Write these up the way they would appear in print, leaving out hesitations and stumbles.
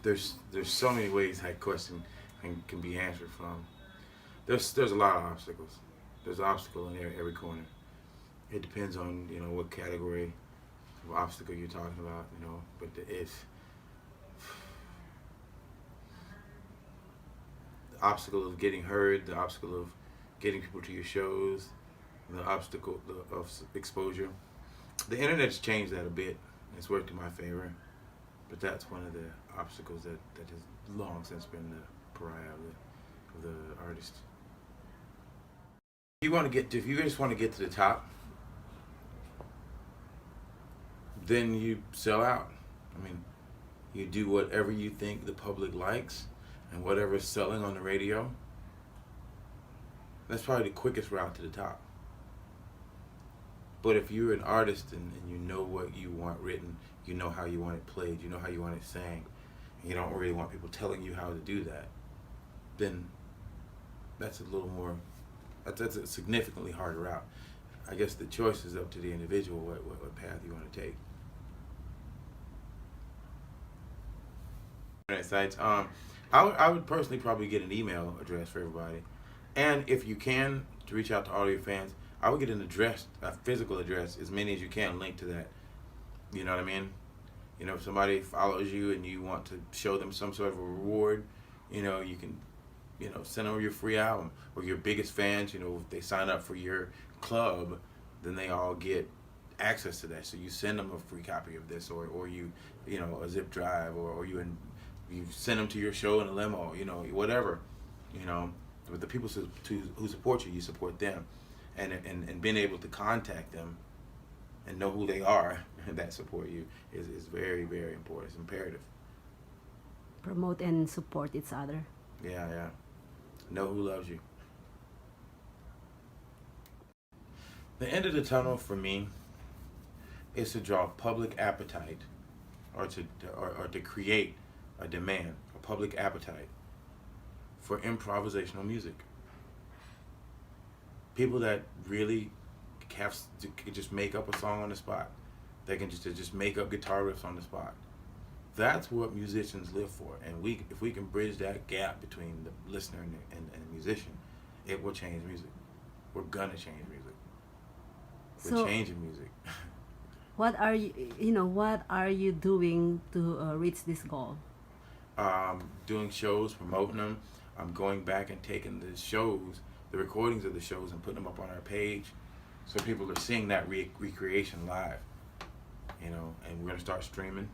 there's so many ways that question can be answered from. There's a lot of obstacles. There's an obstacle in every corner. It depends on what category of obstacle you're talking about. But if the obstacle of getting heard, the obstacle of getting people to your shows, the obstacle of exposure. The internet's changed that a bit. It's worked in my favor, but that's one of the obstacles that has long since been the pariah of the artist. If you just want to get to the top, then you sell out. I mean, you do whatever you think the public likes, and whatever's selling on the radio. That's probably the quickest route to the top. But if you're an artist and you know what you want written, you know how you want it played, you know how you want it sang, and you don't really want people telling you how to do that, then that's that's a significantly harder route. I guess the choice is up to the individual what path you want to take. Internet sites. I would personally probably get an email address for everybody, and if you can, to reach out to all your fans, I would get an address, a physical address, as many as you can linked to that. You know what I mean? If somebody follows you and you want to show them some sort of a reward, you can, send them your free album. Or your biggest fans, if they sign up for your club, then they all get access to that. So you send them a free copy of this, or you, a zip drive, or you send them to your show in a limo, whatever, But the people who support you support them. And being able to contact them and know who they are that support you is very, very important. It's imperative. Promote and support each other. Yeah. Know who loves you. The end of the tunnel for me is to draw public appetite, or to create a demand, a public appetite for improvisational music. People that really can just make up a song on the spot. They can just make up guitar riffs on the spot. That's what musicians live for. And if we can bridge that gap between the listener and the musician, it will change music. We're gonna change music. We're changing music. What are you doing to reach this goal? Doing shows, promoting them. I'm going back and taking the shows, the recordings of the shows, and putting them up on our page, so people are seeing that recreation live. And we're gonna start streaming,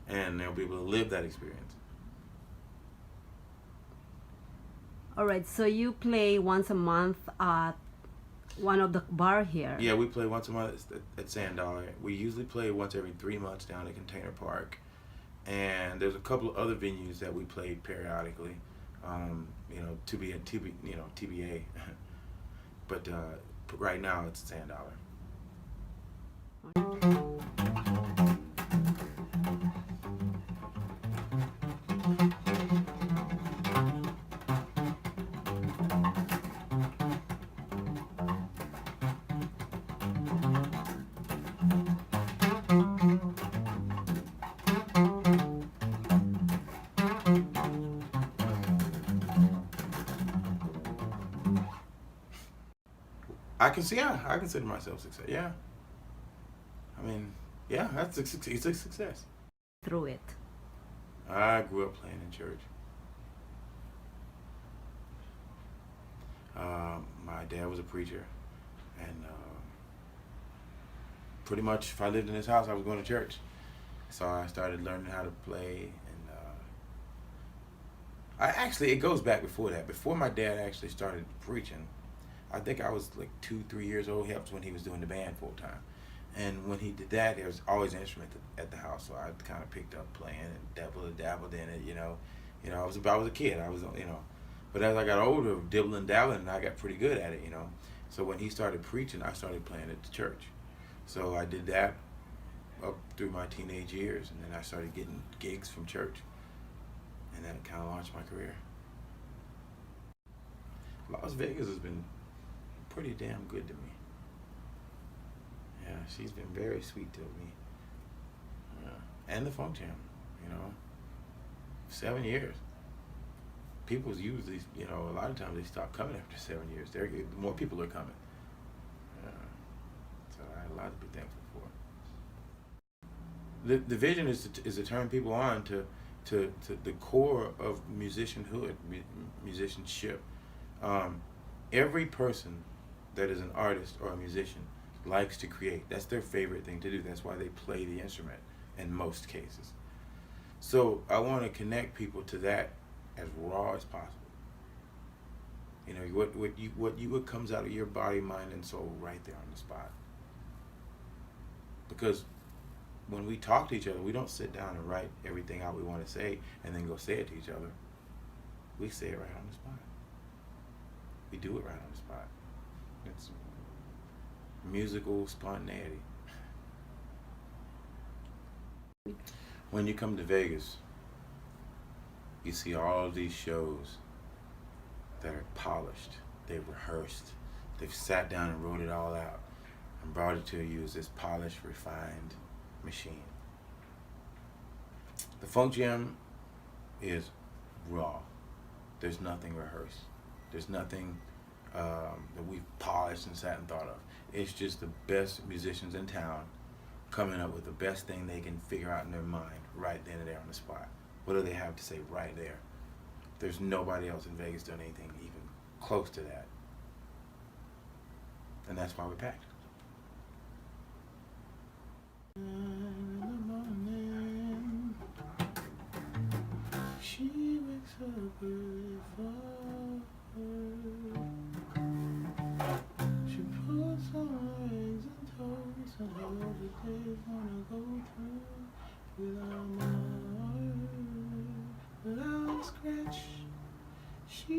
and they'll be able to live that experience. All right. So you play once a month at one of the bar here. Yeah, we play once a month at Sand Dollar. We usually play once every 3 months down at Container Park, and there's a couple of other venues that we play periodically. TBA. But right now it's Sand Dollar. I consider myself success. Yeah. I mean, yeah, it's a success. Through it. I grew up playing in church. My dad was a preacher, and pretty much if I lived in his house, I was going to church. So I started learning how to play, and it goes back before that. Before my dad actually started preaching, I think I was like 2-3 years old. That was when he was doing the band full time. And when he did that, there was always an instrument at the house, so I kind of picked up playing and dabbled in it. I was a kid. But as I got older, dibbling, dabbling, and I got pretty good at it. So when he started preaching, I started playing at the church. So I did that up through my teenage years, and then I started getting gigs from church, and that kind of launched my career. Las Vegas has been pretty damn good to me. Yeah, she's been very sweet to me. And the Funk Jam. You know, 7 years. People usually, you know, a lot of times they stop coming after 7 years. More people are coming. So I had a lot to be thankful for. The vision is to turn people on to the core of musicianship. Every person that is an artist or a musician likes to create. That's their favorite thing to do. That's why they play the instrument in most cases. So I want to connect people to that as raw as possible. You know, what comes out of your body, mind, and soul right there on the spot. Because when we talk to each other, we don't sit down and write everything out we want to say and then go say it to each other. We say it right on the spot. We do it right on the spot. It's musical spontaneity. When you come to Vegas, you see all these shows that are polished, they've rehearsed, they've sat down and wrote it all out and brought it to you as this polished, refined machine. The Funk Jam is raw. There's nothing rehearsed. There's nothing that we've polished and sat and thought of. It's just the best musicians in town coming up with the best thing they can figure out in their mind right then and there on the spot. What do they have to say right there? There's nobody else in Vegas doing anything even close to that. And that's why we're packed. In the morning, she wakes up early for her. She puts on her eggs and toast and all the day's gonna go through without mine, without a scratch. She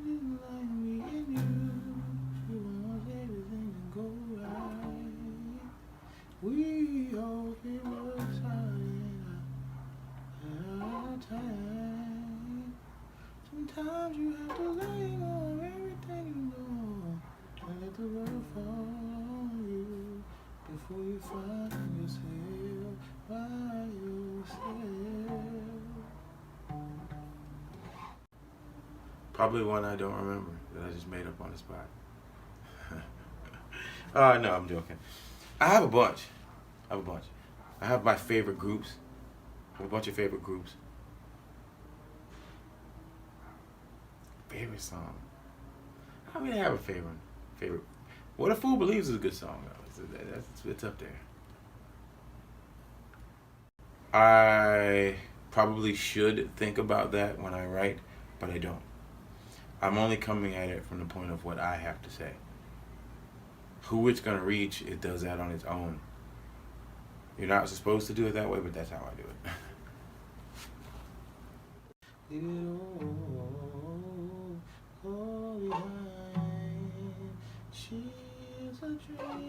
didn't like me and you. She wants everything to go right. We hope it works out in our time. Sometimes you have to lay on everything you know and let the world fall on you before you find yourself by yourself. Probably one I don't remember that I just made up on the spot. No, I'm joking. I have a bunch. I have my favorite groups. I have a bunch of favorite groups. Favorite song. I don't really have a favorite. What a Fool Believes is a good song, though. It's up there. I probably should think about that when I write, but I don't. I'm only coming at it from the point of what I have to say. Who it's going to reach, it does that on its own. You're not supposed to do it that way, but that's how I do it. Leave it all behind. She's a dreamer,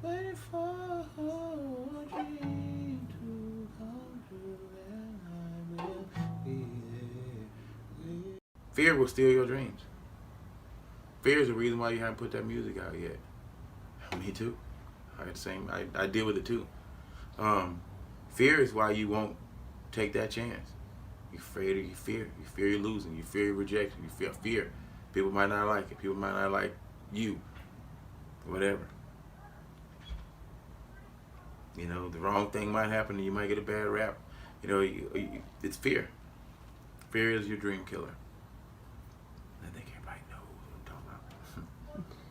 waiting for her dream to come true, and I will be there. Fear will steal your dreams. Fear is the reason why you haven't put that music out yet. Me too. I deal with it too. Fear is why you won't take that chance. You're afraid of your fear. You fear you're losing. You fear your rejection. You fear people might not like it. People might not like you. Whatever. You know, the wrong thing might happen and you might get a bad rap. You know, it's fear. Fear is your dream killer. I think